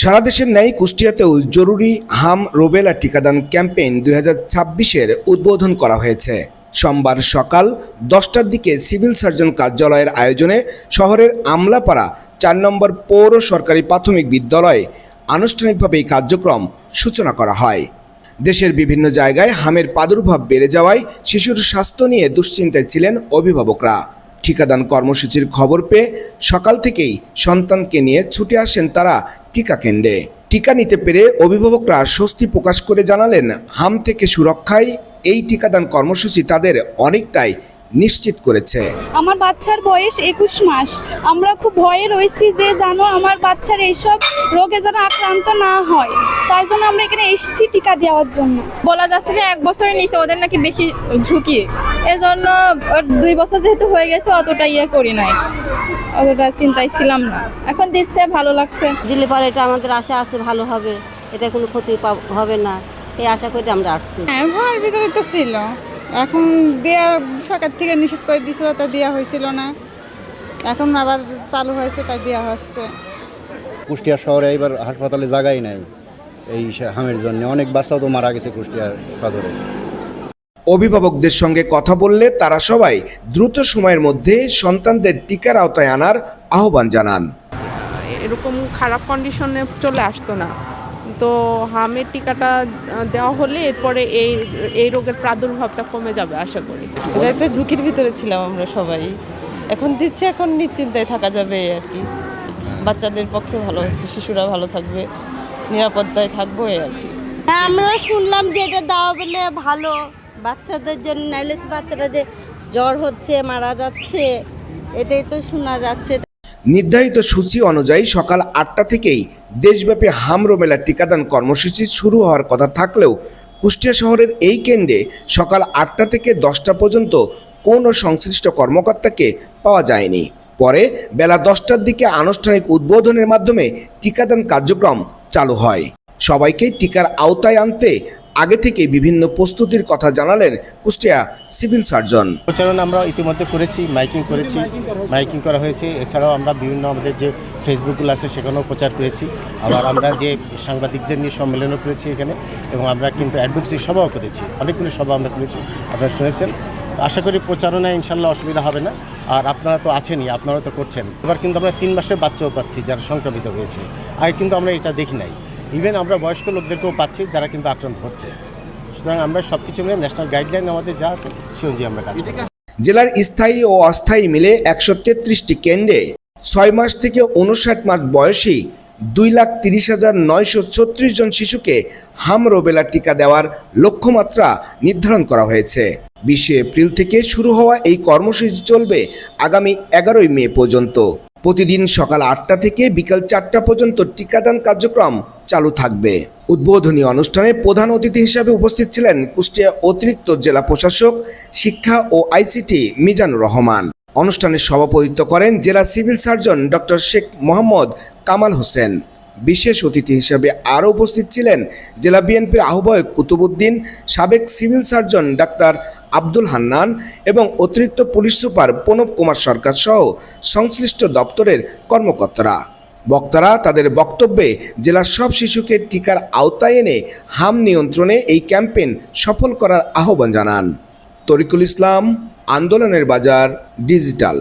সারা দেশের ন্যায় কুষ্টিয়াতেও জরুরি হাম রুবেলা টিকাদান ক্যাম্পেইন 2026-এর উদ্বোধন করা হয়েছে। সোমবার সকাল 10টার দিকে সিভিল সার্জন কার্যালয়ের আয়োজনে শহরের আমলাপাড়া 4 নম্বর পৌর সরকারি প্রাথমিক বিদ্যালয়ে আনুষ্ঠানিকভাবে এই কার্যক্রম সূচনা করা হয়। দেশের বিভিন্ন জায়গায় হামের প্রাদুর্ভাব বেড়ে যাওয়ায় শিশুর স্বাস্থ্য নিয়ে দুশ্চিন্তায় ছিলেন অভিভাবকরা। টিকাদান কর্মসূচির খবর পেয়ে সকাল থেকেই সন্তানকে নিয়ে ছুটে আসেন তারা টিকা কেন্দ্রে। টিকা নিতে পেরে অভিভাবকরা স্বস্তি প্রকাশ করে জানালেন, হাম থেকে সুরক্ষায় এই টিকাদান কর্মসূচি তাদের অনেকটাই নিশ্চিত করেছে। আমার বাচ্চার বয়স 21 মাস। আমরা খুব ভয়ে রয়েছি যে জানো আমার বাচ্চার এইসব রোগে যেন আক্রান্ত না হয়, তাই জন্য আমরা এখানে এসেছি টিকা দেওয়ার জন্য। বলা যাচ্ছে যে 1 বছরের নিচে ওদের নাকি বেশি ঝুঁকি, এজন্য 2 বছর যেহেতু হয়ে গেছে অতটা করি নাই, অতটা চিন্তায় ছিলাম না। এখন দিচ্ছে, ভালো লাগছে। দিলে পরে এটা আমাদের আশা আছে ভালো হবে, এটা কোনো ক্ষতি হবে না, এই আশা করে আমরা আসছি। ভয়ের ভিতরে তো ছিল, এখন দেওয়ার সরকার থেকে নিষেধ করে দিয়েছিল, তা দেওয়া হয়েছিল না, এখন আবার চালু হয়েছে, তাই দেওয়া হচ্ছে। কুষ্টিয়া শহরে এবার হাসপাতালে জায়গাই নাই এই হামের জন্য, অনেক বাচ্চাও তো মারা গেছে কুষ্টিয়া সদরে। অভিভাবকদের সঙ্গে কথা বললে তারা সবাই দ্রুত সময়ের মধ্যে সন্তানদের টিকার আওতায় আনার আহ্বান জানান। এরকম খারাপ কন্ডিশনে চলে আসতো না, তো হামের টিকাটা দেওয়া হলে এরপরে এই রোগের প্রাদুর্ভাবটা কমে যাবে আশা করি। এটা একটা ঝুঁকির ভিতরে ছিলাম আমরা সবাই, এখন দিচ্ছে, এখন নিশ্চিন্তায় থাকা যাবে আর কি। বাচ্চাদের পক্ষে ভালো হচ্ছে, শিশুরা ভালো থাকবে, নিরাপত্তায় থাকবো আর কি। আমরা শুনলাম যে এটা দেওয়া বলে ভালো বাচ্চাদের জন্য, নাইলে তো বাচ্চারা যে জ্বর হচ্ছে মারা যাচ্ছে, এটাই তো শোনা যাচ্ছে। নির্ধারিত সূচি অনুযায়ী সকাল 8টা থেকেই দেশব্যাপী হাম রুবেলা টিকাদান কর্মসূচি শুরু হওয়ার কথা থাকলেও কুষ্টিয়া শহরের এই কেন্দ্রে সকাল 8টা থেকে 10টা পর্যন্ত কোনো সংশ্লিষ্ট কর্মকর্তাকে পাওয়া যায়নি। পরে বেলা 10টার দিকে আনুষ্ঠানিক উদ্বোধনের মাধ্যমে টিকাদান কার্যক্রম চালু হয়। সবাইকে টিকার আওতায় আনতে আগে থেকে বিভিন্ন প্রস্তুতির কথা জানালেন কুষ্টিয়া সিভিল সার্জন। প্রচারণা আমরা ইতিমধ্যে করেছি, মাইকিং করা হয়েছে। এছাড়াও আমরা বিভিন্ন আমাদের যে ফেসবুকগুলো আছে সেখানেও প্রচার করেছি। আবার আমরা যে সাংবাদিকদের নিয়ে সম্মেলনও করেছি এখানে, এবং আমরা কিন্তু অ্যাডভোকেসি সভাও করেছি, অনেকগুলি সভা আমরা করেছি, আপনারা শুনেছেন। আশা করি প্রচারণায় ইনশাল্লাহ অসুবিধা হবে না। আর আপনারা তো আছেনই, আপনারা তো করছেন। এবার কিন্তু আমরা 3 মাসের বাচ্চাও পাচ্ছি যারা সংক্রমিত হয়েছে, আগে কিন্তু আমরা এটা দেখি নাই। ইভেন আমরা বয়স্ক লোকদেরকেও পাচ্ছি যারা কিন্তু আক্রান্ত হচ্ছে। সুতরাং আমরা সব কিছু মিলে ন্যাশনাল গাইডলাইন আমাদের যা আছে সে অনুযায়ী আমরা কাজ করি। জেলার স্থায়ী ও অস্থায়ী মিলে 133টি কেন্দ্রে 6 মাস থেকে 59 মাস বয়সী 2,30,936 জন শিশুকে হাম রুবেলা টিকা দেওয়ার লক্ষ্যমাত্রা নির্ধারণ করা হয়েছে। 20 এপ্রিল থেকে শুরু হওয়া এই কর্মসূচি চলবে আগামী 11 মে পর্যন্ত। প্রতিদিন সকাল 8টা থেকে বিকাল 4টা পর্যন্ত টিকাদান কার্যক্রম চালু থাকবে। উদ্বোধনী অনুষ্ঠানে প্রধান অতিথি হিসেবে উপস্থিত ছিলেন কুষ্টিয়া অতিরিক্ত জেলা প্রশাসক শিক্ষা ও আইসিটি মিজানুর রহমান। অনুষ্ঠানে সভাপতিত্ব করেন জেলা civil surgeon doctor Sheikh Mohammad Kamal Hossain. বিশেষ অতিথি হিসেবে আরও উপস্থিত ছিলেন জেলা বিএনপির আহ্বায়ক কুতুবুদ্দিন, সাবেক civil surgeon doctor Abdul Hannan এবং অতিরিক্ত পুলিশ সুপার প্রণব কুমার সরকার সহ সংশ্লিষ্ট দপ্তরের কর্মকর্তারা। বক্তারা তাদের বক্তব্যে জেলার সব শিশুকে টিকার আওতায় এনে হাম নিয়ন্ত্রণে এই ক্যাম্পেইন সফল করার আহ্বান জানান। তরিকুল ইসলাম, আন্দোলনের বাজার, ডিজিটাল।